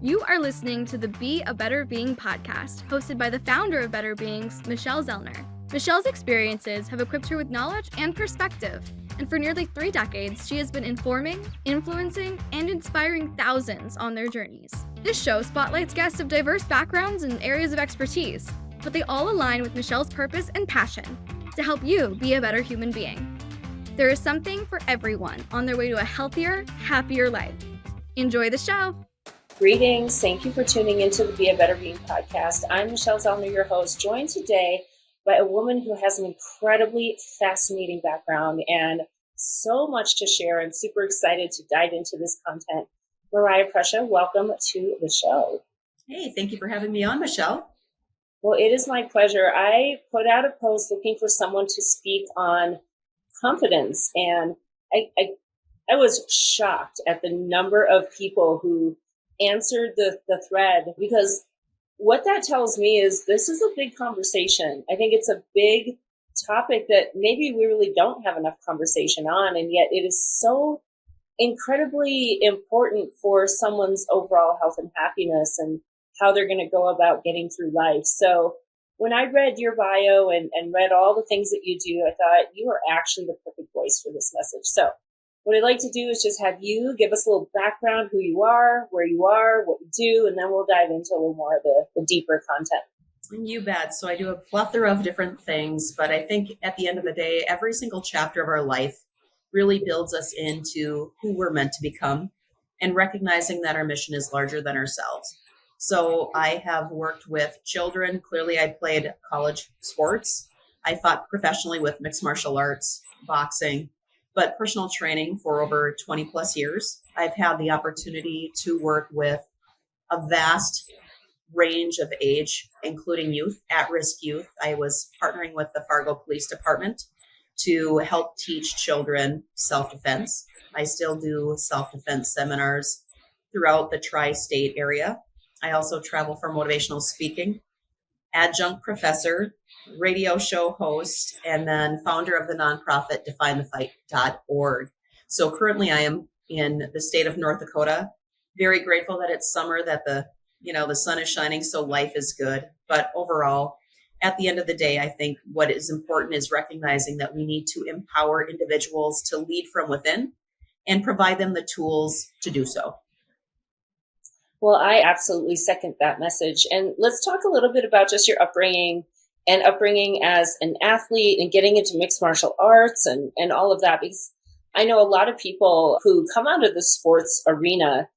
You are listening to the Be a Better Being podcast, hosted by the founder of Better Beings, Michelle Zellner. Michelle's experiences have equipped her with knowledge and perspective, and for nearly 3 decades, she has been informing, influencing, and inspiring thousands on their journeys. This show spotlights guests of diverse backgrounds and areas of expertise, but they all align with Michelle's purpose and passion to help you be a better human being. There is something for everyone on their way to a healthier, happier life. Enjoy the show. Greetings. Thank you for tuning into the Be a Better Being podcast. I'm Michelle Zellner, your host, joined today by a woman who has an incredibly fascinating background and so much to share. I'm super excited to dive into this content. Mariah, Prussia, welcome to the show. Hey, thank you for having me on, Michelle. Well, it is my pleasure. I put out a post looking for someone to speak on confidence, and I was shocked at the number of people who answered the thread, because what that tells me is this is a big conversation. I think it's a big topic that maybe we really don't have enough conversation on, and yet it is so incredibly important for someone's overall health and happiness and how they're going to go about getting through life. So when I read your bio and read all the things that you do, I thought you are actually the perfect voice for this message. So what I'd like to do is just have you give us a little background, who you are, where you are, what you do, and then we'll dive into a little more of the deeper content. You bet. So I do a plethora of different things, but I think at the end of the day, every single chapter of our life really builds us into who we're meant to become and recognizing that our mission is larger than ourselves. So I have worked with children. Clearly, I played college sports. I fought professionally with mixed martial arts, boxing, but personal training for over 20 plus years. I've had the opportunity to work with a vast range of age, including youth, at-risk youth. I was partnering with the Fargo Police Department to help teach children self-defense. I still do self-defense seminars throughout the tri-state area. I also travel for motivational speaking, adjunct professor, radio show host, and then founder of the nonprofit definethefight.org. So currently I am in the state of North Dakota. Very grateful that it's summer, that the sun is shining, so life is good. But overall, at the end of the day, I think what is important is recognizing that we need to empower individuals to lead from within and provide them the tools to do so. Well, I absolutely second that message. And let's talk a little bit about just your upbringing as an athlete and getting into mixed martial arts and all of that, because I know a lot of people who come out of the sports arena,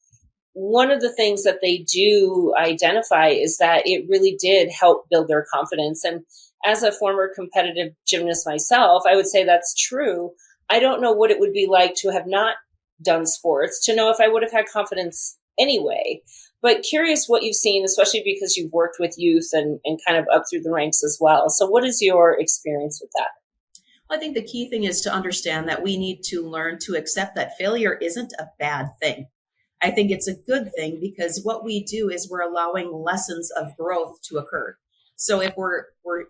one of the things that they do identify is that it really did help build their confidence. And as a former competitive gymnast myself, I would say that's true. I don't know what it would be like to have not done sports, to know if I would have had confidence anyway. But curious what you've seen, especially because you've worked with youth and kind of up through the ranks as well. So what is your experience with that? Well, I think the key thing is to understand that we need to learn to accept that failure isn't a bad thing. I think it's a good thing, because what we do is we're allowing lessons of growth to occur. So if we're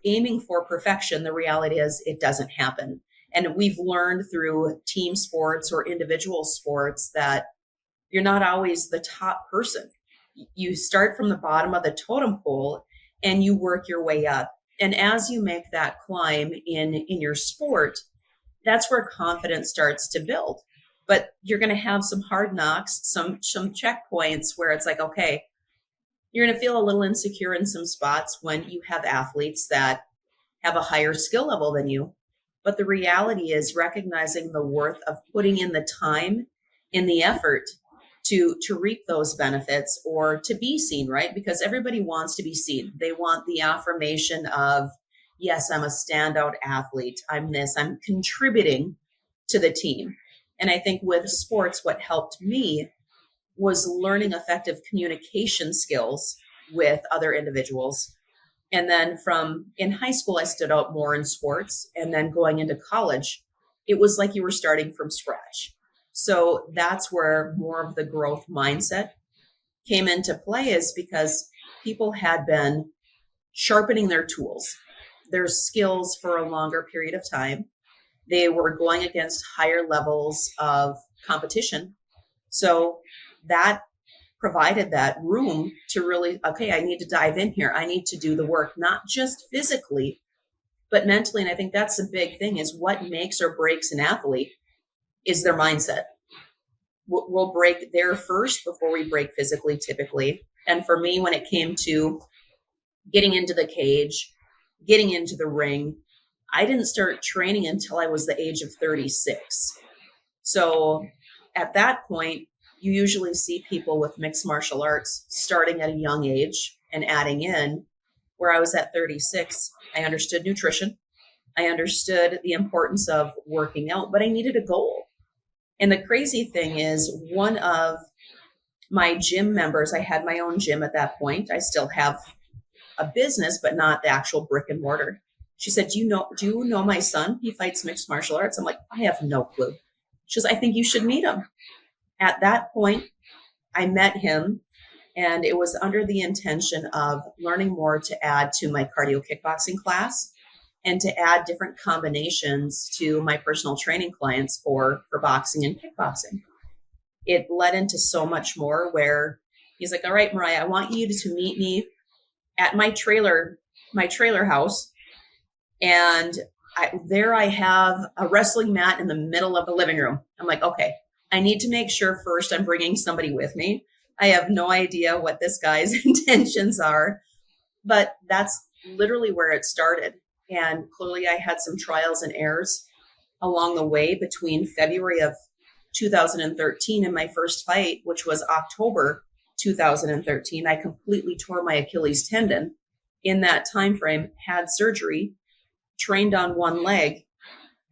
aiming for perfection, the reality is it doesn't happen. And we've learned through team sports or individual sports that you're not always the top person. You start from the bottom of the totem pole and you work your way up. And as you make that climb in your sport, that's where confidence starts to build. But you're going to have some hard knocks, some checkpoints where it's like, okay, you're going to feel a little insecure in some spots when you have athletes that have a higher skill level than you. But the reality is recognizing the worth of putting in the time and the effort to reap those benefits or to be seen, right? Because everybody wants to be seen. They want the affirmation of, yes, I'm a standout athlete. I'm contributing to the team. And I think with sports, what helped me was learning effective communication skills with other individuals. And then in high school, I stood out more in sports. And then going into college, it was like you were starting from scratch. So that's where more of the growth mindset came into play, is because people had been sharpening their tools, their skills for a longer period of time. They were going against higher levels of competition. So that provided that room to really, okay, I need to dive in here. I need to do the work, not just physically, but mentally. And I think that's the big thing, is what makes or breaks an athlete is their mindset. We'll break there first before we break physically, typically. And for me, when it came to getting into the cage, getting into the ring, I didn't start training until I was the age of 36. So at that point, you usually see people with mixed martial arts starting at a young age and adding in. Where I was at 36, I understood nutrition. I understood the importance of working out, but I needed a goal. And the crazy thing is, one of my gym members, I had my own gym at that point. I still have a business, but not the actual brick and mortar. She said, do you know my son? He fights mixed martial arts. I'm like, I have no clue. She goes, I think you should meet him. At that point, I met him, and it was under the intention of learning more to add to my cardio kickboxing class and to add different combinations to my personal training clients for boxing and kickboxing. It led into so much more, where he's like, all right, Mariah, I want you to meet me at my trailer house. And I have a wrestling mat in the middle of the living room. I'm like, okay, I need to make sure first I'm bringing somebody with me. I have no idea what this guy's intentions are, but that's literally where it started. And clearly I had some trials and errors along the way between February of 2013 and my first fight, which was October 2013. I completely tore my Achilles tendon in that time frame, had surgery, trained on one leg,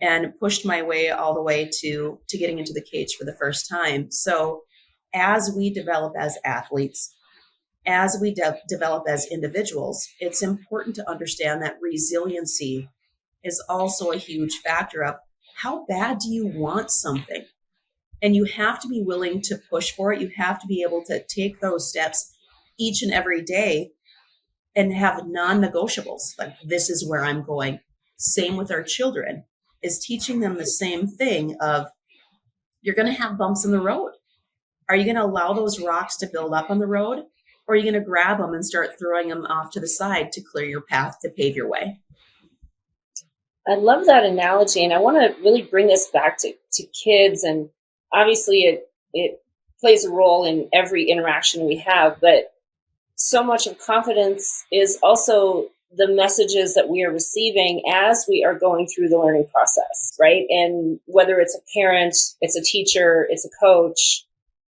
and pushed my way all the way to getting into the cage for the first time. So as we develop as athletes, as we develop as individuals, it's important to understand that resiliency is also a huge factor of how bad do you want something? And you have to be willing to push for it. You have to be able to take those steps each and every day and have non-negotiables. Like, this is where I'm going. Same with our children, is teaching them the same thing of, you're going to have bumps in the road. Are you going to allow those rocks to build up on the road? Or are you going to grab them and start throwing them off to the side to clear your path, to pave your way? I love that analogy. And I want to really bring this back to kids. And obviously it plays a role in every interaction we have, but so much of confidence is also the messages that we are receiving as we are going through the learning process, right? And whether it's a parent, it's a teacher, it's a coach,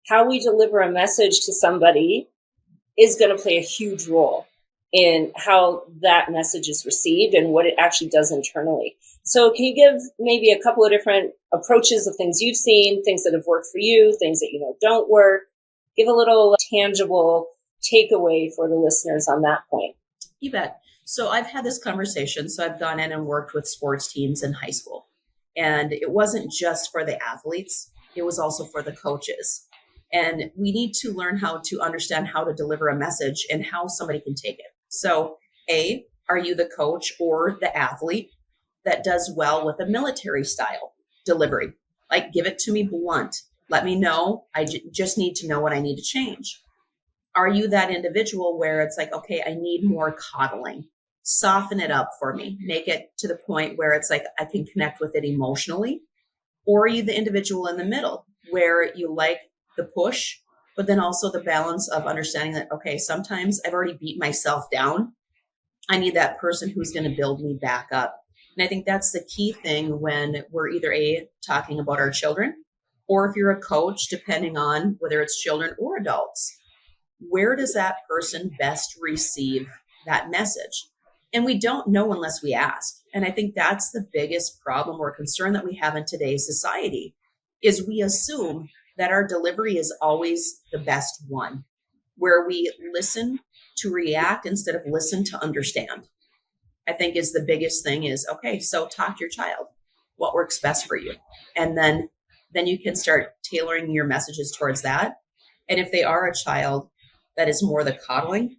how we deliver a message to somebody is going to play a huge role in how that message is received and what it actually does internally. So can you give maybe a couple of different approaches of things you've seen, things that have worked for you, things that don't work? Give a little tangible takeaway for the listeners on that point. You bet. So I've had this conversation. So I've gone in and worked with sports teams in high school. And it wasn't just for the athletes. It was also for the coaches. And we need to learn how to understand how to deliver a message and how somebody can take it. So A, are you the coach or the athlete that does well with a military style delivery? Like, give it to me blunt. Let me know. I just need to know what I need to change. Are you that individual where it's like, okay, I need more coddling? Soften it up for me. Make it to the point where it's like I can connect with it emotionally. Or are you the individual in the middle where you like the push, but then also the balance of understanding that, okay, sometimes I've already beat myself down. I need that person who's going to build me back up. And I think that's the key thing when we're either talking about our children, or if you're a coach, depending on whether it's children or adults, where does that person best receive that message? And we don't know unless we ask. And I think that's the biggest problem or concern that we have in today's society, is we assume that our delivery is always the best one, where we listen to react instead of listen to understand. I think is the biggest thing is, okay, so talk to your child. What works best for you? And then you can start tailoring your messages towards that. And if they are a child that is more the coddling,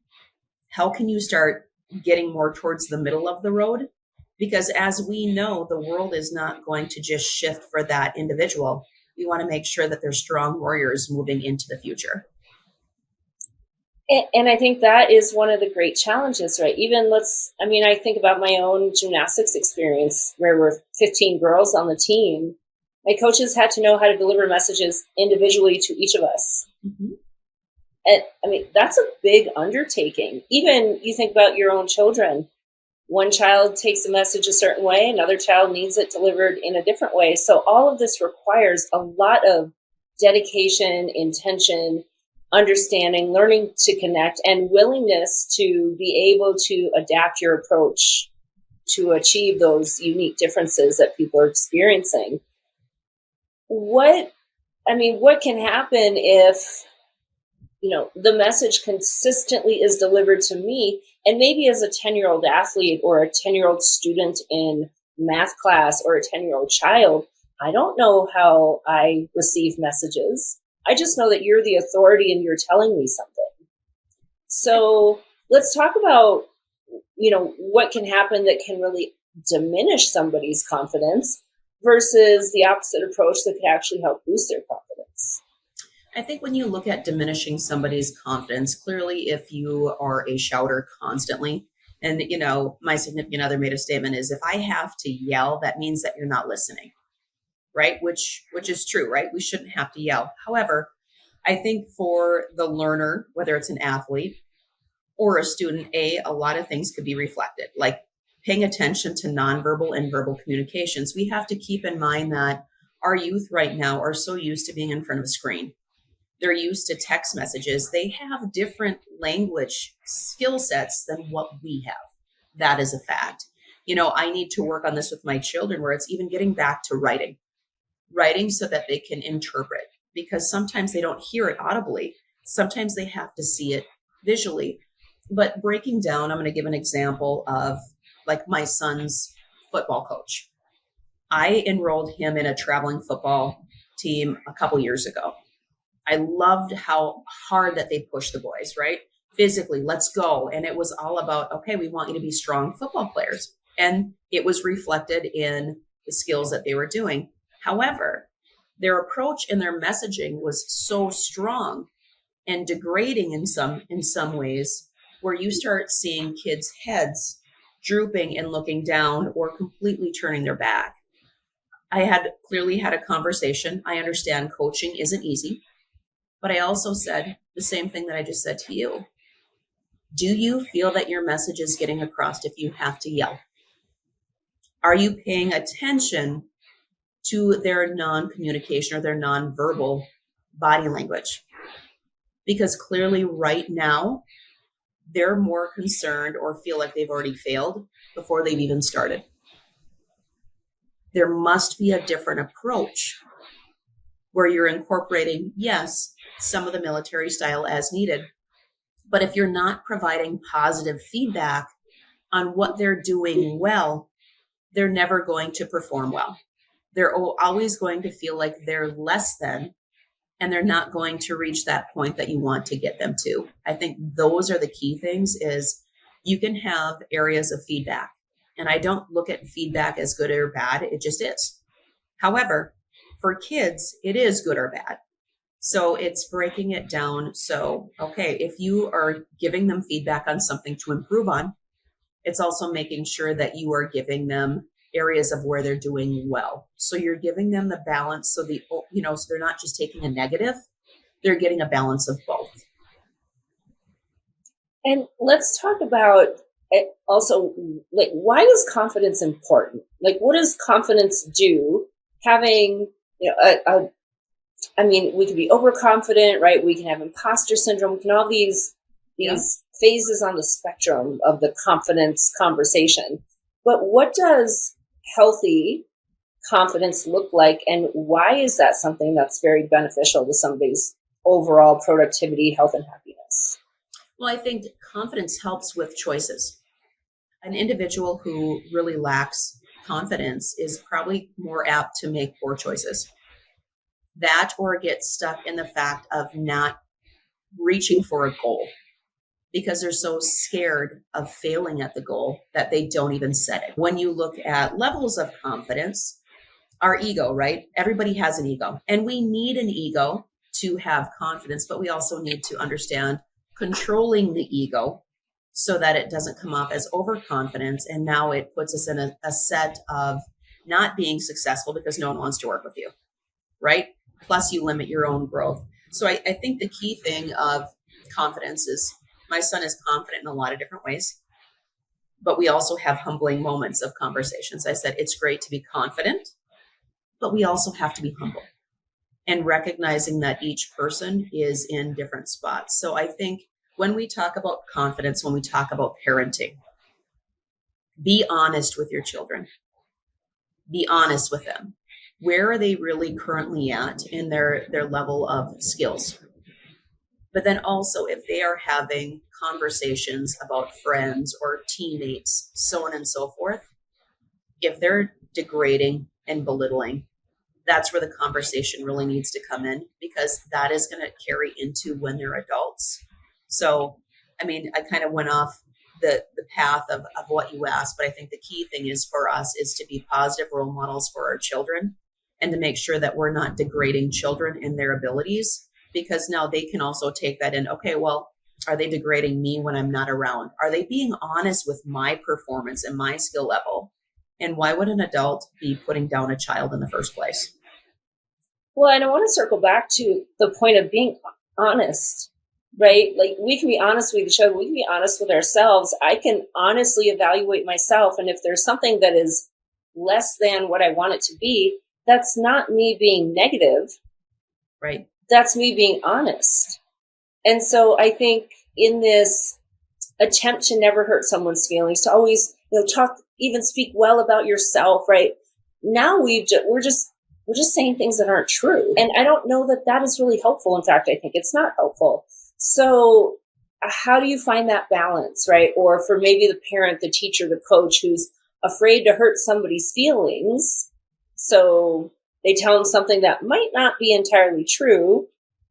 how can you start getting more towards the middle of the road? Because as we know, the world is not going to just shift for that individual. We want to make sure that they're strong warriors moving into the future. And I think that is one of the great challenges, right? I think about my own gymnastics experience where we're 15 girls on the team. My coaches had to know how to deliver messages individually to each of us. Mm-hmm. And I mean, that's a big undertaking. Even you think about your own children. One child takes a message a certain way, another child needs it delivered in a different way. So all of this requires a lot of dedication, intention, understanding, learning to connect, and willingness to be able to adapt your approach to achieve those unique differences that people are experiencing. What can happen if, the message consistently is delivered to me, and maybe as a 10-year-old athlete or a 10-year-old student in math class or a 10-year-old child, I don't know how I receive messages. I just know that you're the authority and you're telling me something. So let's talk about, what can happen that can really diminish somebody's confidence versus the opposite approach that could actually help boost their confidence. I think when you look at diminishing somebody's confidence, clearly if you are a shouter constantly, and my significant other made a statement is, if I have to yell, that means that you're not listening, right? Which is true, right? We shouldn't have to yell. However, I think for the learner, whether it's an athlete or a student, a lot of things could be reflected, like paying attention to nonverbal and verbal communications. We have to keep in mind that our youth right now are so used to being in front of a screen. They're used to text messages. They have different language skill sets than what we have. That is a fact. I need to work on this with my children, where it's even getting back to writing so that they can interpret, because sometimes they don't hear it audibly. Sometimes they have to see it visually. But breaking down, I'm going to give an example of like my son's football coach. I enrolled him in a traveling football team a couple years ago. I loved how hard that they pushed the boys, right? Physically, let's go. And it was all about, okay, we want you to be strong football players. And it was reflected in the skills that they were doing. However, their approach and their messaging was so strong and degrading in some ways, where you start seeing kids' heads drooping and looking down or completely turning their back. I had clearly had a conversation. I understand coaching isn't easy. But I also said the same thing that I just said to you. Do you feel that your message is getting across if you have to yell? Are you paying attention to their non-communication or their non-verbal body language? Because clearly right now, they're more concerned or feel like they've already failed before they've even started. There must be a different approach where you're incorporating, yes, some of the military style as needed. But if you're not providing positive feedback on what they're doing well, they're never going to perform well. They're always going to feel like they're less than, and they're not going to reach that point that you want to get them to. I think those are the key things. Is you can have areas of feedback, and I don't look at feedback as good or bad. It just is. However, for kids, it is good or bad. So it's breaking it down. So, okay, if you are giving them feedback on something to improve on, it's also making sure that you are giving them areas of where they're doing well. So you're giving them the balance. So so they're not just taking a negative, they're getting a balance of both. And let's talk about also, like, why is confidence important? Like, what does confidence do? Having, we can be overconfident, right? We can have imposter syndrome. We can all these phases on the spectrum of the confidence conversation. But what does healthy confidence look like, and why is that something that's very beneficial to somebody's overall productivity, health, and happiness? Well, I think confidence helps with choices. An individual who really lacks confidence is probably more apt to make poor choices. That, or get stuck in the fact of not reaching for a goal because they're so scared of failing at the goal that they don't even set it. When you look at levels of confidence, our ego, right? Everybody has an ego, and we need an ego to have confidence, but we also need to understand controlling the ego so that it doesn't come off as overconfidence. And now it puts us in a set of not being successful because no one wants to work with you, right? Plus you limit your own growth. So I think the key thing of confidence is my son is confident in a lot of different ways, but we also have humbling moments of conversations. I said, it's great to be confident, but we also have to be humble and recognizing that each person is in different spots. So I think when we talk about confidence, when we talk about parenting, be honest with your children. Be honest with them. Where are they really currently at in their level of skills? But then also if they are having conversations about friends or teammates, so on and so forth, if they're degrading and belittling, that's where the conversation really needs to come in, because that is going to carry into when they're adults. So, I mean, I kind of went off the path of what you asked, but I think the key thing is for us is to be positive role models for our children and to make sure that we're not degrading children in their abilities, because now they can also take that in. Okay, well, are they degrading me when I'm not around? Are they being honest with my performance and my skill level? And why would an adult be putting down a child in the first place? Well, and I want to circle back to the point of being honest, right? Like we can be honest with each other. We can be honest with ourselves. I can honestly evaluate myself. And if there's something that is less than what I want it to be, that's not me being negative. Right. That's me being honest. And so I think in this attempt to never hurt someone's feelings, to always, talk, even speak well about yourself, right? Now we're just saying things that aren't true. And I don't know that is really helpful. In fact, I think it's not helpful. So how do you find that balance, right? Or for maybe the parent, the teacher, the coach who's afraid to hurt somebody's feelings, so they tell them something that might not be entirely true.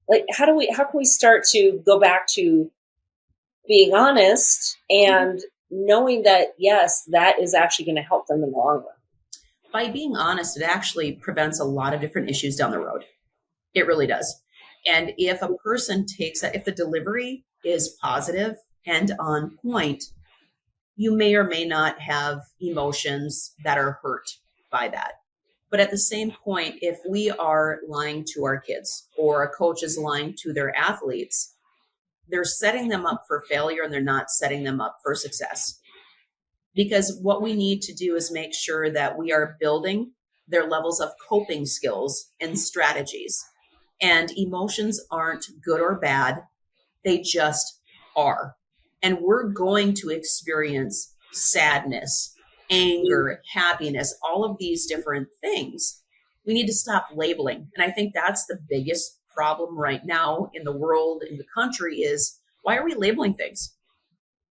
Like, how can we start to go back to being honest and knowing that, yes, that is actually going to help them in the long run? By being honest, it actually prevents a lot of different issues down the road. It really does. And if a person takes that, if the delivery is positive and on point, you may or may not have emotions that are hurt by that. But at the same point, if we are lying to our kids or a coach is lying to their athletes, they're setting them up for failure and they're not setting them up for success. Because what we need to do is make sure that we are building their levels of coping skills and strategies. And emotions aren't good or bad. They just are. And we're going to experience sadness, anger, happiness, all of these different things. We need to stop labeling. And I think that's the biggest problem right now in the world, in the country, is why are we labeling things?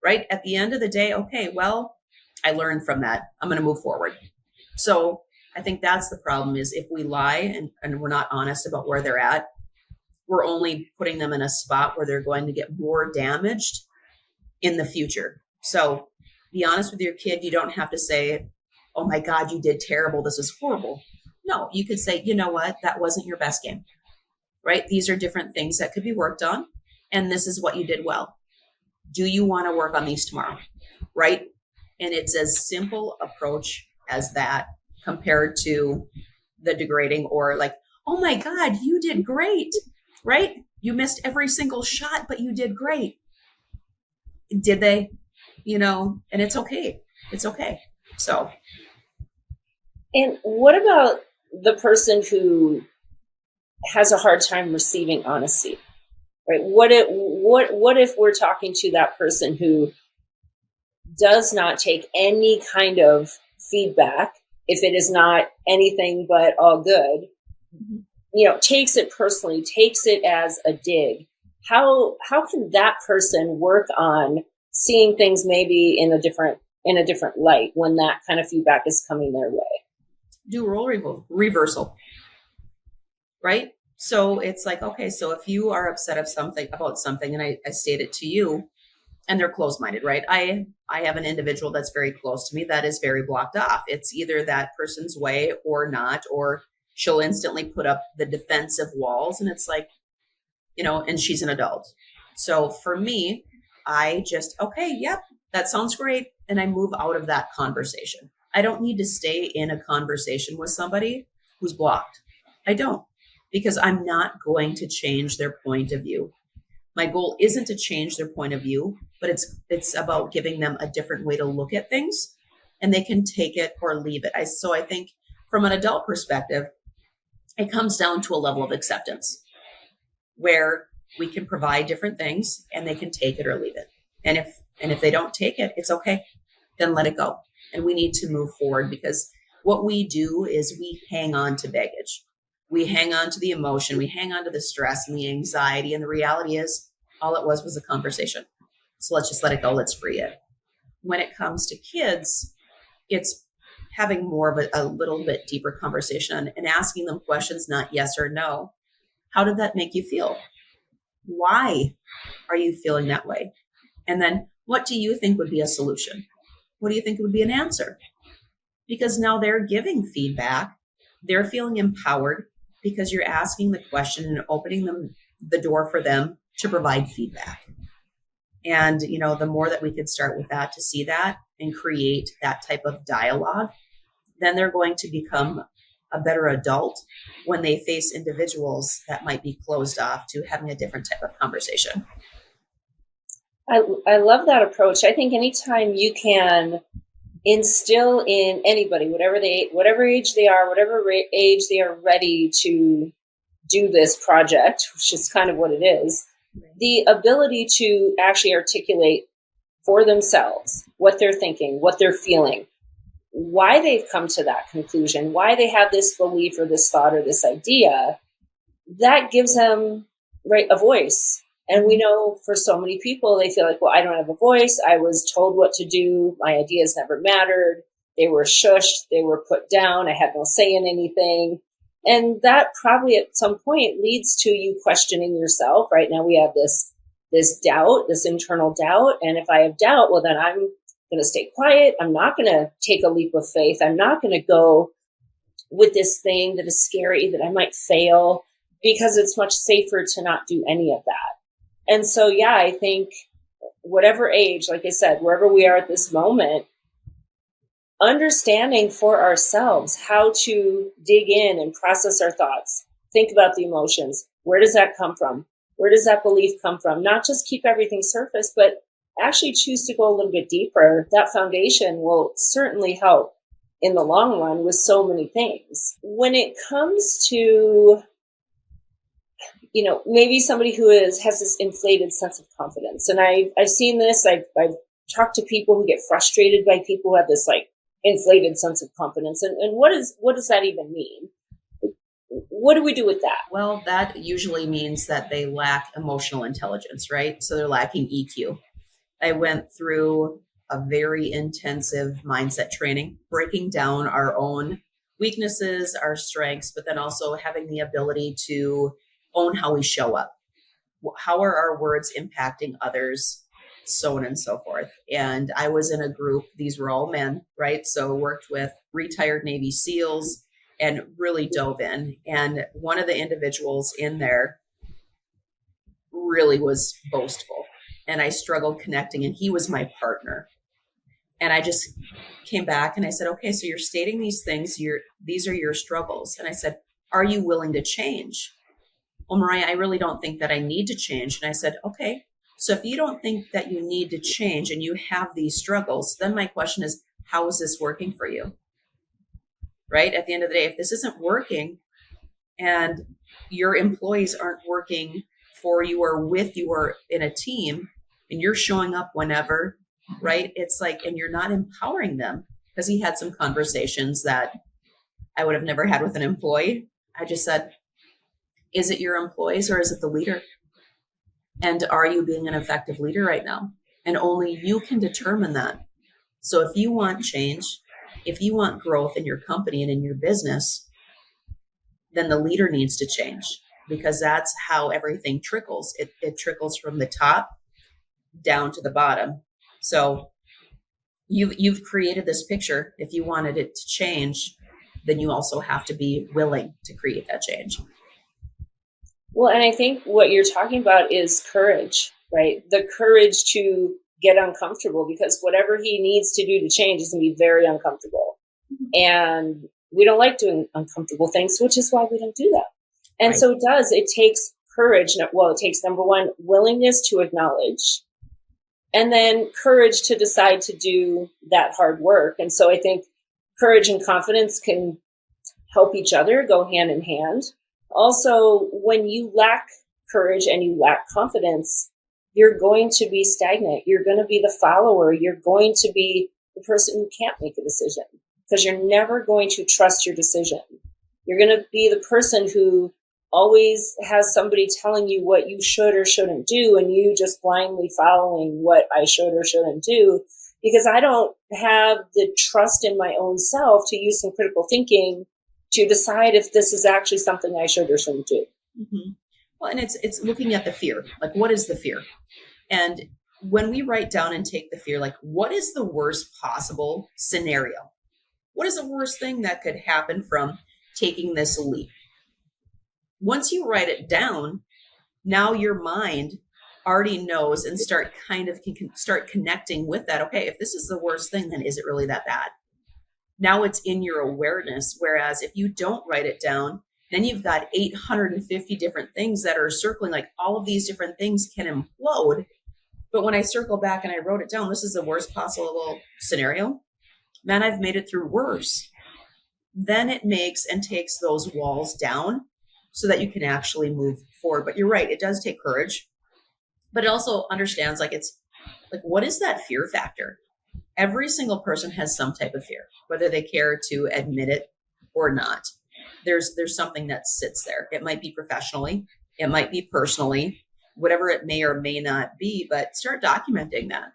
Right? At the end of the day, okay, well, I learned from that. I'm going to move forward. So I think that's the problem, is if we lie and we're not honest about where they're at, we're only putting them in a spot where they're going to get more damaged in the future. So be honest with your kid. You don't have to say, oh my God, you did terrible. This is horrible. No, you could say, you know what? That wasn't your best game, right? These are different things that could be worked on. And this is what you did well. Do you want to work on these tomorrow? Right? And it's as simple approach as that compared to the degrading or like, oh my God, you did great, right? You missed every single shot, but you did great. Did they? And it's okay. It's okay. So. And what about the person who has a hard time receiving honesty, right? What if we're talking to that person who does not take any kind of feedback, if it is not anything but all good, takes it personally, takes it as a dig? How can that person work on seeing things maybe in a different light when that kind of feedback is coming their way? Do role reversal, right? So it's like, okay, so if you are upset about something, and I state it to you, and they're closed-minded, right? I have an individual that's very close to me that is very blocked off. It's either that person's way or not, or she'll instantly put up the defensive walls. And it's like, and she's an adult. So for me, I just, okay, yep, that sounds great. And I move out of that conversation. I don't need to stay in a conversation with somebody who's blocked. I don't, because I'm not going to change their point of view. My goal isn't to change their point of view, but it's about giving them a different way to look at things, and they can take it or leave it. So I think from an adult perspective, it comes down to a level of acceptance where we can provide different things and they can take it or leave it. And if they don't take it, it's okay. Then let it go. And we need to move forward, because what we do is we hang on to baggage. We hang on to the emotion, we hang on to the stress and the anxiety. And the reality is all it was a conversation. So let's just let it go. Let's free it. When it comes to kids, it's having more of a little bit deeper conversation and asking them questions, not yes or no. How did that make you feel? Why are you feeling that way? And then what do you think would be a solution? What do you think would be an answer? Because now they're giving feedback. They're feeling empowered because you're asking the question and opening them the door for them to provide feedback. And, the more that we could start with that, to see that and create that type of dialogue, then they're going to become a better adult when they face individuals that might be closed off to having a different type of conversation. I love that approach. I think anytime you can instill in anybody, whatever age they are, whatever age they are ready to do this project, which is kind of what it is, the ability to actually articulate for themselves what they're thinking, what they're feeling, why they've come to that conclusion, why they have this belief or this thought or this idea, that gives them a voice. And we know for so many people, they feel like, well, I don't have a voice. I was told what to do. My ideas never mattered. They were shushed. They were put down. I had no say in anything. And that probably at some point leads to you questioning yourself. Right now we have this doubt, this internal doubt. And if I have doubt, well, then I'm going to stay quiet. I'm not going to take a leap of faith. I'm not going to go with this thing that is scary, that I might fail, because it's much safer to not do any of that. And so, yeah, I think whatever age, like I said, wherever we are at this moment, understanding for ourselves how to dig in and process our thoughts, think about the emotions. Where does that come from? Where does that belief come from? Not just keep everything surface, but actually choose to go a little bit deeper. That foundation will certainly help in the long run with so many things. When it comes to maybe somebody who has this inflated sense of confidence. And I've seen this, I've talked to people who get frustrated by people who have this inflated sense of confidence. And what does that even mean? What do we do with that? Well, that usually means that they lack emotional intelligence, right? So they're lacking EQ. I went through a very intensive mindset training, breaking down our own weaknesses, our strengths, but then also having the ability to own how we show up. How are our words impacting others, so on and so forth. And I was in a group, these were all men, right? So worked with retired Navy SEALs and really dove in. And one of the individuals in there really was boastful. And I struggled connecting, and he was my partner. And I just came back and I said, okay, so you're stating these things, these are your struggles. And I said, are you willing to change? Well, Mariah, I really don't think that I need to change. And I said, okay, so if you don't think that you need to change and you have these struggles, then my question is, how is this working for you? Right? At the end of the day, if this isn't working and your employees aren't working for you or with you or in a team, and you're showing up whenever, right? It's like, and you're not empowering them, because he had some conversations that I would have never had with an employee. I just said, is it your employees or is it the leader? And are you being an effective leader right now? And only you can determine that. So if you want change, if you want growth in your company and in your business, then the leader needs to change, because that's how everything trickles. It trickles from the top down to the bottom. So you've created this picture. If you wanted it to change, then you also have to be willing to create that change. Well, and I think what you're talking about is courage. right? The courage to get uncomfortable, because whatever he needs to do to change is going to be very uncomfortable. And we don't like doing uncomfortable things, which is why we don't do them. And Right. so it takes courage. Well, it takes, number one, willingness to acknowledge, and then courage to decide to do that hard work. And so I think courage and confidence can help each other, go hand in hand. Also, when you lack courage and you lack confidence, you're going to be stagnant. You're going to be the follower. You're going to be the person who can't make a decision, because you're never going to trust your decision. You're going to be the person who always has somebody telling you what you should or shouldn't do, and you just blindly following what I should or shouldn't do, because I don't have the trust in my own self to use some critical thinking to decide if this is actually something I should or shouldn't do. Mm-hmm. Well, and it's looking at the fear. Like, what is the fear? And when we write down and take the fear, like, what is the worst possible scenario? What is the worst thing that could happen from taking this leap? Once you write it down, now your mind already knows and can start connecting with that. Okay, if this is the worst thing, then is it really that bad? Now it's in your awareness. Whereas if you don't write it down, then you've got 850 different things that are circling, like all of these different things can implode. But when I circle back and I wrote it down, this is the worst possible scenario. Man, I've made it through worse. Then it makes and takes those walls down so that you can actually move forward. But you're right, it does take courage. But it also understands, like, it's like, what is that fear factor? Every single person has some type of fear, whether they care to admit it or not. There's something that sits there. It might be professionally, it might be personally, whatever it may or may not be, but start documenting that.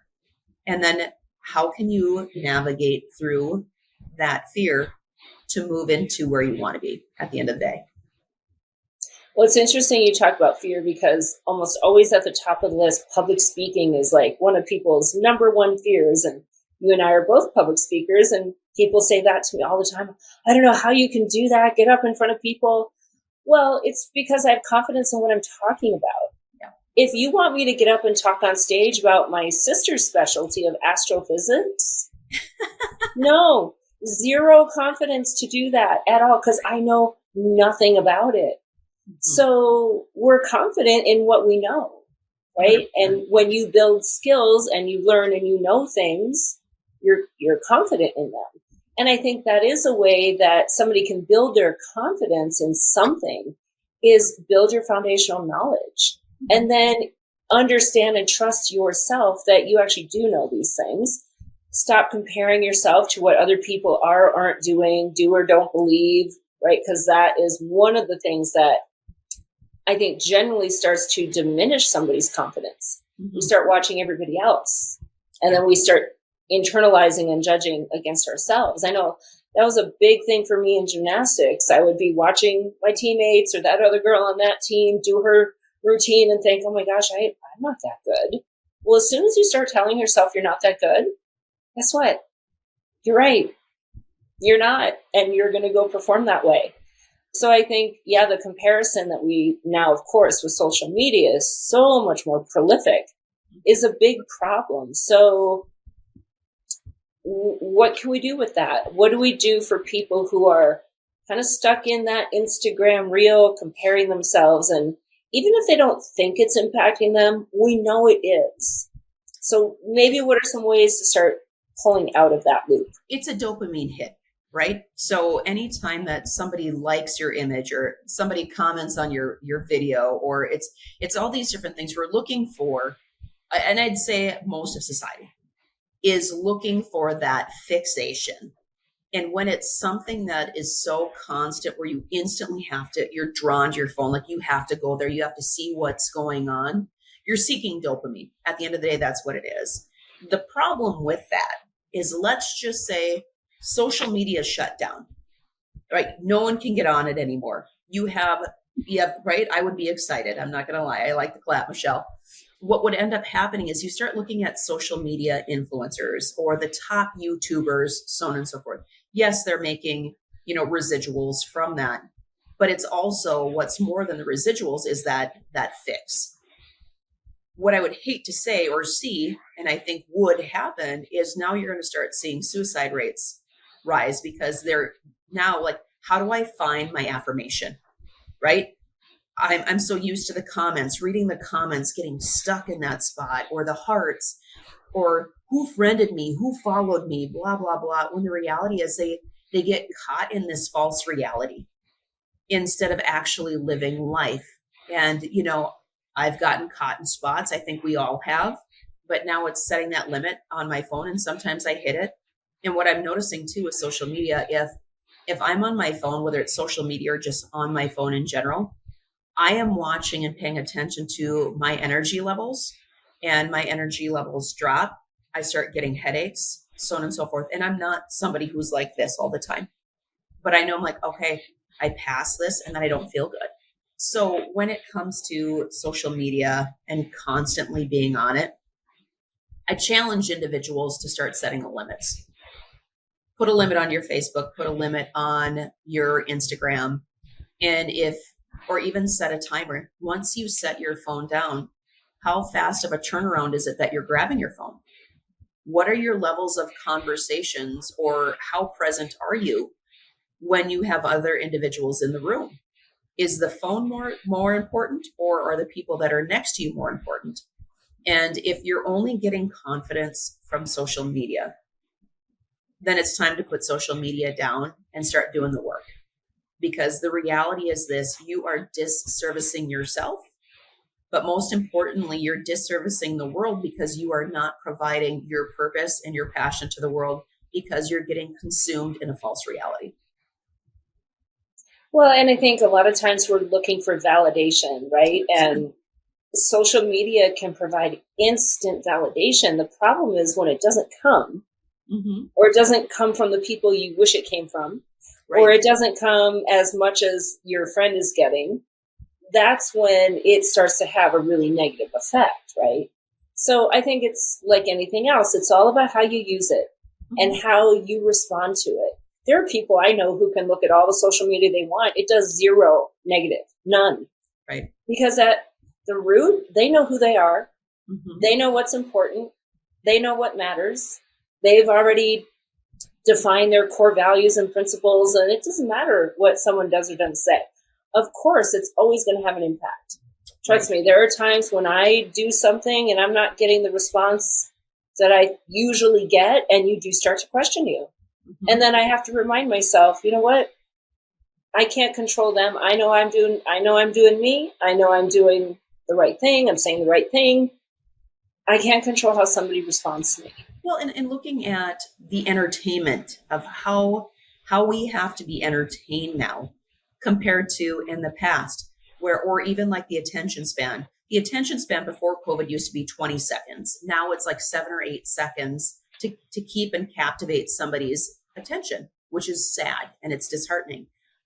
And then how can you navigate through that fear to move into where you want to be at the end of the day? Well, it's interesting you talk about fear, because almost always at the top of the list, public speaking is like one of people's number one fears. And you and I are both public speakers, and people say that to me all the time. I don't know how you can do that, get up in front of people. Well, it's because I have confidence in what I'm talking about. Yeah. If you want me to get up and talk on stage about my sister's specialty of astrophysics, no, zero confidence to do that at all, because I know nothing about it. Mm-hmm. So we're confident in what we know, right? Mm-hmm. And when you build skills and you learn and you know things, you're confident in them. And I think that is a way that somebody can build their confidence in something, is build your foundational knowledge, and then understand and trust yourself that you actually do know these things. Stop comparing yourself to what other people are or aren't doing, do or don't believe, right? Because that is one of the things that I think generally starts to diminish somebody's confidence. Mm-hmm. We start watching everybody else, and then we start internalizing and judging against ourselves. I know that was a big thing for me in gymnastics. I would be watching my teammates or that other girl on that team do her routine and think, oh my gosh, I'm not that good. Well, as soon as you start telling yourself you're not that good, guess what? You're right. You're not. And you're going to go perform that way. So I think, yeah, the comparison that we now, of course, with social media is so much more prolific is a big problem. So what can we do with that? What do we do for people who are kind of stuck in that Instagram reel, comparing themselves? And even if they don't think it's impacting them, we know it is. So maybe what are some ways to start pulling out of that loop? It's a dopamine hit, right? So anytime that somebody likes your image or somebody comments on your video, or it's all these different things we're looking for, and I'd say most of society is looking for that fixation. And when it's something that is so constant where you instantly you're drawn to your phone, like you have to go there, you have to see what's going on, you're seeking dopamine. At the end of the day, that's what it is. The problem with that is, let's just say social media shut down, right? No one can get on it anymore. You have, right? I would be excited. I'm not going to lie. I like the clap, Michelle. What would end up happening is you start looking at social media influencers or the top YouTubers, so on and so forth. Yes, they're making, residuals from that, but it's also, what's more than the residuals is that fix. what I would hate to say or see, and I think would happen, is now you're going to start seeing suicide rates rise because they're now like, how do I find my affirmation? Right? I'm so used to the comments, reading the comments, getting stuck in that spot, or the hearts, or who friended me, who followed me, blah, blah, blah. When the reality is they get caught in this false reality instead of actually living life. And, I've gotten caught in spots. I think we all have, but now it's setting that limit on my phone. And sometimes I hit it. And what I'm noticing too with social media, if I'm on my phone, whether it's social media or just on my phone in general, I am watching and paying attention to my energy levels, and my energy levels drop. I start getting headaches, so on and so forth. And I'm not somebody who's like this all the time, but I know I'm like, okay, I pass this and then I don't feel good. So when it comes to social media and constantly being on it, I challenge individuals to start setting the limits. Put a limit on your Facebook, put a limit on your Instagram, and or even set a timer. Once you set your phone down, how fast of a turnaround is it that you're grabbing your phone? What are your levels of conversations, or how present are you when you have other individuals in the room? Is the phone more important, or are the people that are next to you more important? And if you're only getting confidence from social media, then it's time to put social media down and start doing the work. Because the reality is this: you are disservicing yourself, but most importantly, you're disservicing the world because you are not providing your purpose and your passion to the world because you're getting consumed in a false reality. Well, and I think a lot of times we're looking for validation, right? And social media can provide instant validation. The problem is when it doesn't come, or it doesn't come from the people you wish it came from, right, or it doesn't come as much as your friend is getting. That's when it starts to have a really negative effect, right? So I think it's like anything else. It's all about how you use it and how you respond to it. There are people I know who can look at all the social media they want. It does zero negative, none. Right. Because at the root, they know who they are. They know what's important. They know what matters. They've already defined their core values and principles, and it doesn't matter what someone does or doesn't say. Of course, it's always going to have an impact. Trust me, there are times when I do something and I'm not getting the response that I usually get, and you do start to question you. And then I have to remind myself, you know what? I can't control them. I know I'm doing me. I know I'm doing the right thing. I'm saying the right thing. I can't control how somebody responds to me. Well, and looking at the entertainment of how we have to be entertained now compared to in the past, or even like the attention span. The attention span before COVID used to be 20 seconds. Now it's like 7 or 8 seconds to keep and captivate somebody's attention, which is sad and it's disheartening.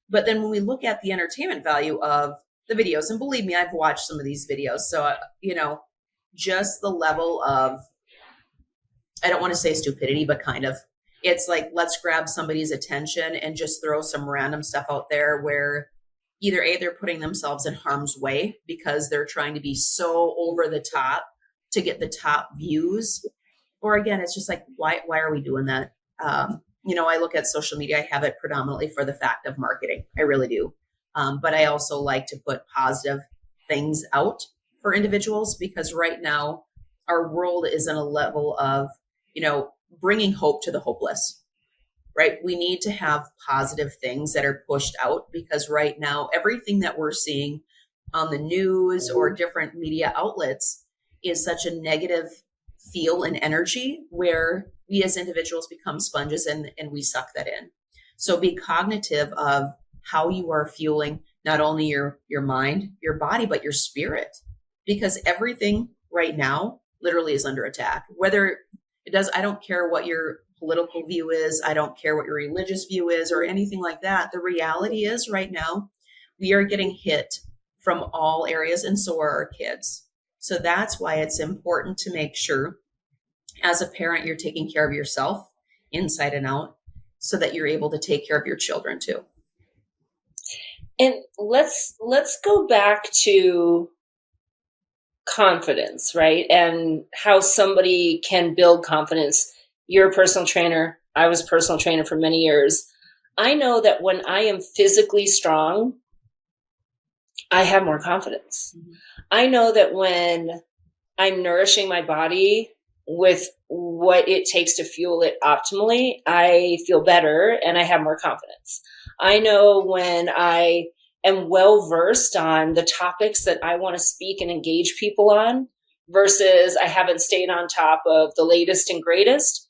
But then when we look at the entertainment value of the videos, and believe me, I've watched some of these videos. So, just the level of, I don't want to say stupidity, but kind of, it's like, let's grab somebody's attention and just throw some random stuff out there where either they're putting themselves in harm's way because they're trying to be so over the top to get the top views. Or again, it's just like, why are we doing that? I look at social media. I have it predominantly for the fact of marketing. I really do. But I also like to put positive things out for individuals because right now our world is in a level of, bringing hope to the hopeless, right? We need to have positive things that are pushed out because right now everything that we're seeing on the news or different media outlets is such a negative feel and energy where we as individuals become sponges and we suck that in. So be cognitive of how you are fueling not only your mind, your body, but your spirit, because everything right now literally is under attack. Whether it does, I don't care what your political view is. I don't care what your religious view is or anything like that. The reality is right now we are getting hit from all areas, and so are our kids. So that's why it's important to make sure as a parent, you're taking care of yourself inside and out so that you're able to take care of your children too. And let's go back to confidence, right? And how somebody can build confidence. You're a personal trainer. I was a personal trainer for many years. I know that when I am physically strong, I have more confidence. Mm-hmm. I know that when I'm nourishing my body with what it takes to fuel it optimally, I feel better and I have more confidence. I know when I am well versed on the topics that I want to speak and engage people on versus I haven't stayed on top of the latest and greatest,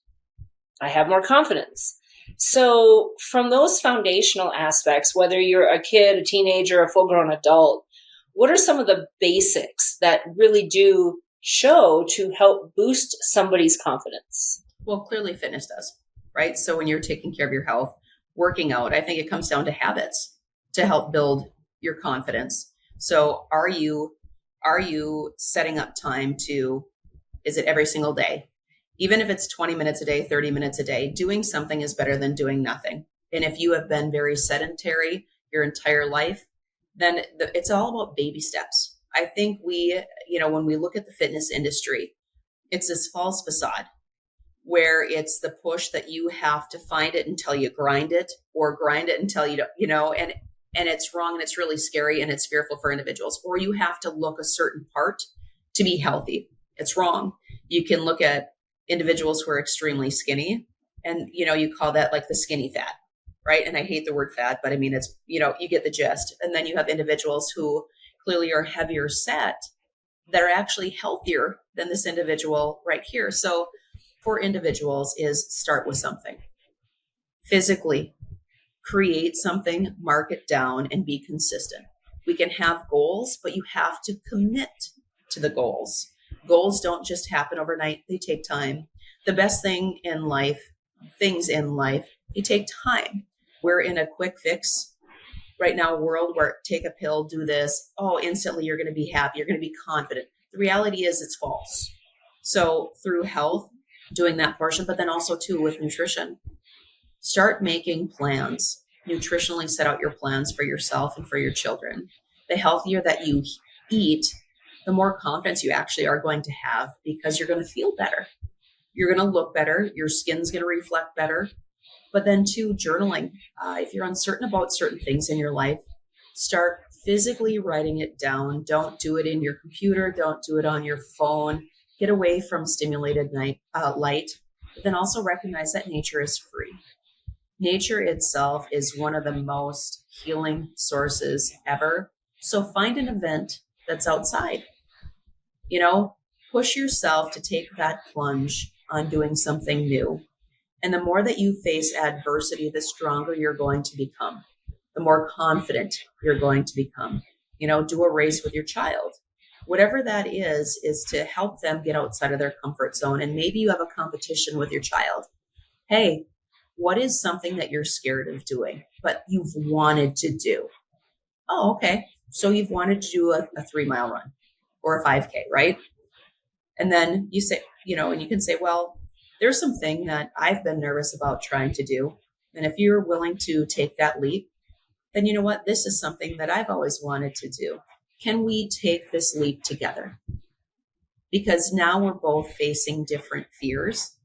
I have more confidence. So from those foundational aspects, whether you're a kid, a teenager, a full-grown adult, what are some of the basics that really do show to help boost somebody's confidence? Well, clearly fitness does, right? So when you're taking care of your health, working out, I think it comes down to habits to help build your confidence. So are you setting up time to, is it every single day? Even if it's 20 minutes a day, 30 minutes a day, doing something is better than doing nothing. And if you have been very sedentary your entire life, then it's all about baby steps. I think when we look at the fitness industry, it's this false facade where it's the push that you have to find it until you grind it, or grind it until you don't, and it's wrong, and it's really scary, and it's fearful for individuals. Or you have to look a certain part to be healthy. It's wrong. You can look at individuals who are extremely skinny, and you call that like the skinny fat, right? And I hate the word fat, but I mean, it's, you get the gist. And then you have individuals who clearly are heavier set that are actually healthier than this individual right here. So for individuals is start with something. Physically, create something, mark it down, and be consistent. We can have goals, but you have to commit to the goals. Goals don't just happen overnight. They take time. The best things in life, they take time. We're in a quick fix right now world where take a pill, do this. Oh, instantly you're going to be happy. You're going to be confident. The reality is it's false. So through health, doing that portion, but then also too with nutrition, start making plans. Nutritionally set out your plans for yourself and for your children. The healthier that you eat, the more confidence you actually are going to have, because you're going to feel better. You're going to look better. Your skin's going to reflect better. But then too, journaling. If you're uncertain about certain things in your life, start physically writing it down. Don't do it in your computer. Don't do it on your phone. Get away from stimulated light. But then also recognize that nature is free. Nature itself is one of the most healing sources ever. So find an event that's outside. Push yourself to take that plunge on doing something new. And the more that you face adversity, the stronger you're going to become, the more confident you're going to become. Do a race with your child. Whatever that is to help them get outside of their comfort zone. And maybe you have a competition with your child. Hey, what is something that you're scared of doing, but you've wanted to do? Oh, okay. So you've wanted to do a 3-mile run or a 5K, right? And then you say, and you can say, well, there's something that I've been nervous about trying to do. And if you're willing to take that leap, then you know what? This is something that I've always wanted to do. Can we take this leap together? Because now we're both facing different fears.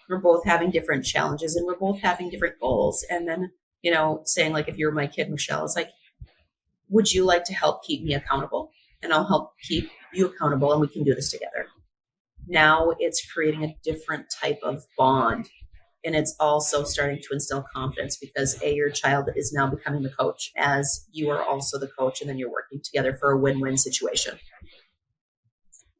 We're both having different challenges, and we're both having different goals. And then, saying like, if you're my kid, Michelle, it's like, would you like to help keep me accountable? And I'll help keep you accountable, and we can do this together. Now it's creating a different type of bond. And it's also starting to instill confidence because your child is now becoming the coach as you are also the coach, and then you're working together for a win-win situation.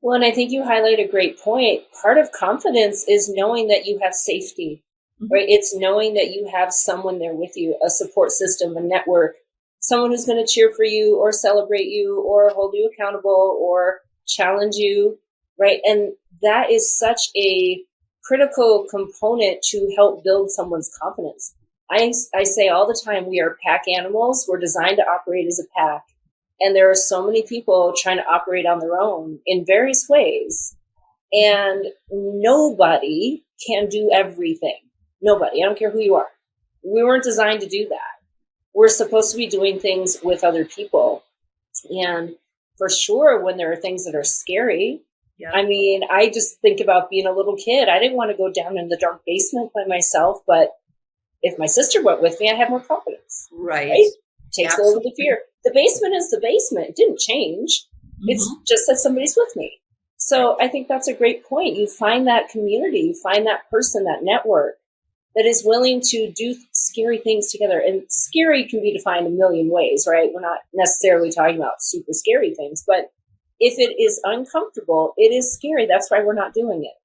Well, and I think you highlight a great point. Part of confidence is knowing that you have safety, right? It's knowing that you have someone there with you, a support system, a network, someone who's going to cheer for you or celebrate you or hold you accountable or challenge you, right? And that is such a critical component to help build someone's confidence. I say all the time, we are pack animals. We're designed to operate as a pack. And there are so many people trying to operate on their own in various ways. And nobody can do everything. Nobody. I don't care who you are. We weren't designed to do that. We're supposed to be doing things with other people. And for sure when there are things that are scary. Yeah. I mean, I just think about being a little kid. I didn't want to go down in the dark basement by myself, but if my sister went with me, I had more confidence. Right? Takes a little bit of fear. The basement is the basement. It didn't change. It's just that somebody's with me. So I think that's a great point. You find that community, you find that person, that network that is willing to do scary things together. And scary can be defined a million ways, right? We're not necessarily talking about super scary things, but if it is uncomfortable, it is scary. That's why we're not doing it,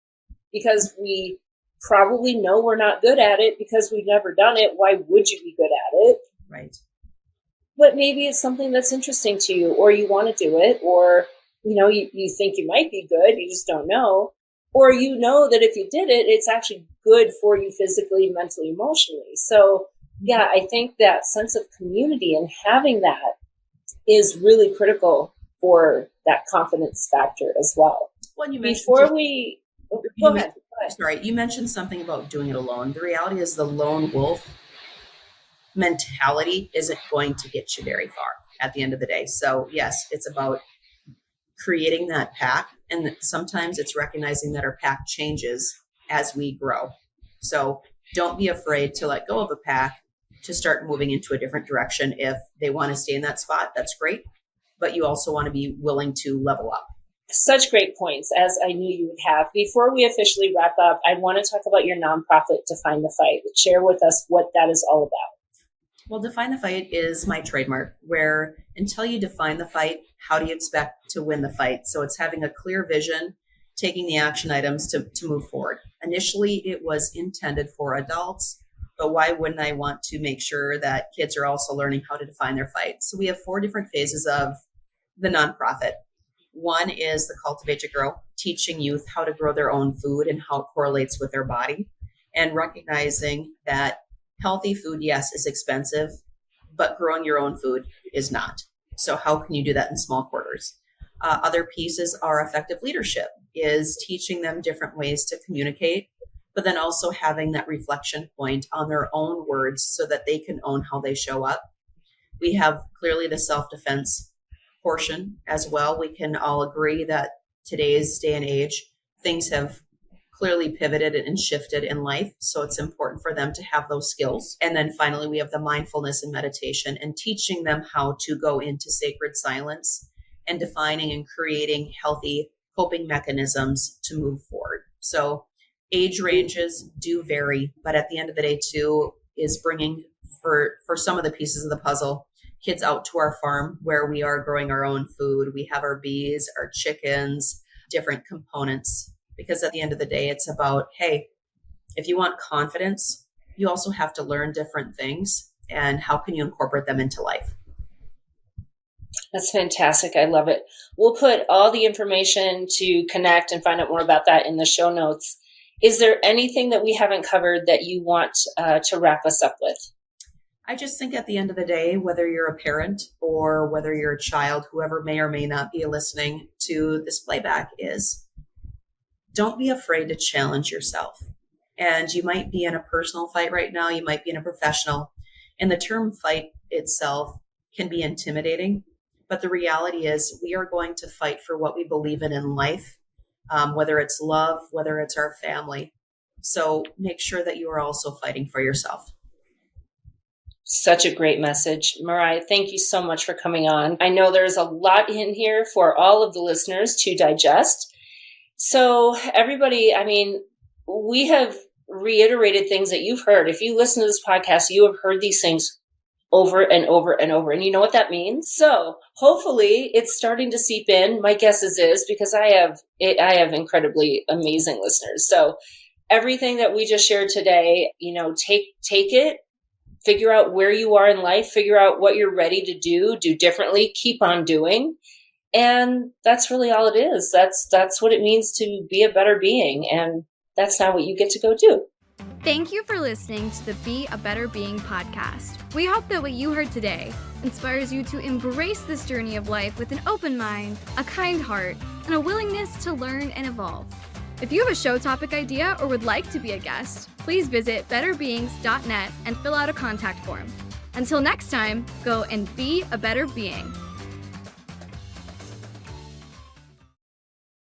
because we probably know we're not good at it because we've never done it. Why would you be good at it? Right. But maybe it's something that's interesting to you, or you want to do it, or you think you might be good, you just don't know. Or you know that if you did it, it's actually good for you physically, mentally, emotionally. So yeah, I think that sense of community and having that is really critical for that confidence factor as well. Well, you Go ahead. Sorry, you mentioned something about doing it alone. The reality is the lone wolf mentality isn't going to get you very far at the end of the day. So yes, it's about creating that pack. And sometimes it's recognizing that our pack changes as we grow. So don't be afraid to let go of a pack to start moving into a different direction. If they want to stay in that spot, that's great. But you also want to be willing to level up. Such great points, as I knew you would have. Before we officially wrap up, I want to talk about your nonprofit, Define the Fight. Share with us what that is all about. Well, Define the Fight is my trademark, where until you define the fight, how do you expect to win the fight? So it's having a clear vision, taking the action items to move forward. Initially, it was intended for adults, but why wouldn't I want to make sure that kids are also learning how to define their fight? So we have 4 different phases of the nonprofit. One is the Cultivate to Grow, teaching youth how to grow their own food and how it correlates with their body, and recognizing that healthy food, yes, is expensive, but growing your own food is not. So how can you do that in small quarters? Other pieces are effective leadership, is teaching them different ways to communicate, but then also having that reflection point on their own words so that they can own how they show up. We have clearly the self-defense portion as well. We can all agree that today's day and age, things have clearly pivoted and shifted in life. So it's important for them to have those skills. And then finally, we have the mindfulness and meditation and teaching them how to go into sacred silence and defining and creating healthy coping mechanisms to move forward. So age ranges do vary, but at the end of the day too, is bringing for some of the pieces of the puzzle, kids out to our farm where we are growing our own food. We have our bees, our chickens, different components. Because at the end of the day, it's about, hey, if you want confidence, you also have to learn different things. And how can you incorporate them into life? That's fantastic. I love it. We'll put all the information to connect and find out more about that in the show notes. Is there anything that we haven't covered that you want to wrap us up with? I just think at the end of the day, whether you're a parent or whether you're a child, whoever may or may not be listening to this playback, is don't be afraid to challenge yourself. And you might be in a personal fight right now. You might be in a professional. And the term fight itself can be intimidating. But the reality is we are going to fight for what we believe in life, whether it's love, whether it's our family. So make sure that you are also fighting for yourself. Such a great message. Mariah, thank you so much for coming on. I know there's a lot in here for all of the listeners to digest. So everybody, I mean, we have reiterated things that you've heard. If you listen to this podcast, you have heard these things over and over and over. And you know what that means? So hopefully it's starting to seep in. My guess is because I have incredibly amazing listeners. So everything that we just shared today, take it, figure out where you are in life, figure out what you're ready to do differently, keep on doing. And that's really all it is. That's what it means to be a better being. And that's now what you get to go do. Thank you for listening to the Be a Better Being podcast. We hope that what you heard today inspires you to embrace this journey of life with an open mind, a kind heart, and a willingness to learn and evolve. If you have a show topic idea or would like to be a guest, please visit betterbeings.net and fill out a contact form. Until next time, go and be a better being.